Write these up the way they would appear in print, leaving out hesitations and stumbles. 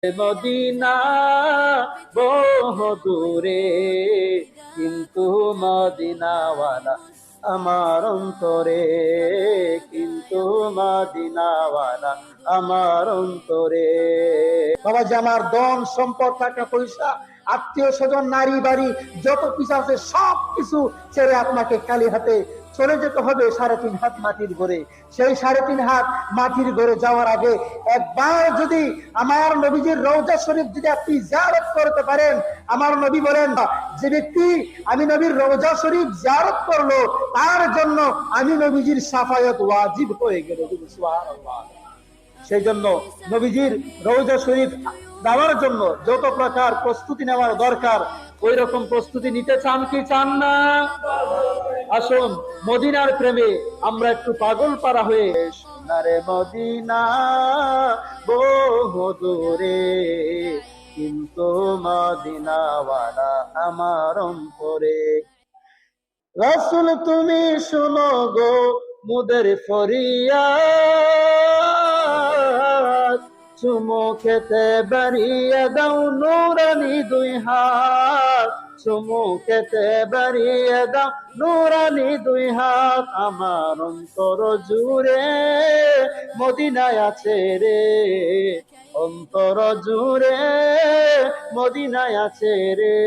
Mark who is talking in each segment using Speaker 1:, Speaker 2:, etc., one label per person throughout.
Speaker 1: Medina বহু দূরে, কিন্তু মদিনাওয়ালা আমার অন্তরে, কিন্তু মদিনাওয়ালা আমার অন্তরে। বাবা যে আমার ধন সম্পদ টাকা পয়সা আত্মীয় স্বজন নারী বাড়ি যত কিছু আছে সব কিছু ছেড়ে আপনাকে খালি হাতে চলে যেতে হবে 3.5 হাত মাটির ঘরে। সেই 3.5 হাত মাটির ঘরে যাওয়ার আগে একবার যদি আমার নবীজির রওজা শরীফ যদি আপনি জিয়ারত করতে পারেন, আমার নবী বলেন যে ব্যক্তি আমি নবীর রওজা শরীফ জিয়ারত করলো তার জন্য আমি নবীজির শাফায়াত ওয়াজিব হয়ে গেল। সুবহানাল্লাহ। সেই জন্য নবীজির রওজা শরীফ যাওয়ার জন্য যত প্রকার প্রস্তুতি নেওয়ার দরকার ওই রকম প্রস্তুতি নিতে চান কি চান না? আসুন মদিনার প্রেমে আমরা একটু পাগল পারা হয়ে, সোনারে মদিনা বহু দূরে, কিন্তু মদিনাওয়ালা আমার অন্তরে। রাসূল তুমি শোনো গো মুদের ফরিয়াদ, চুমু খেতে বাড়িয়ে দাও নুরানি 2 হাত, চুমু খেতে বাড়িয়ে দাও নুরানি 2 হাত। আমার অন্তর জুড়ে মদিনায় আছে রে, অন্তর জুড়ে মদিনায় আছে রে,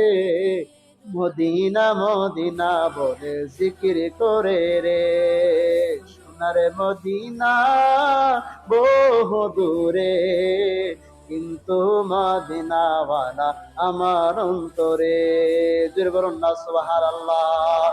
Speaker 1: মদিনা মদিনা বলে জিকির করে রে, সোনারে মদিনা বহু দূরে, কিন্তু মদিনাওয়ালা আমার অন্তরে। জোরে বলুন না সুবহানাল্লাহ।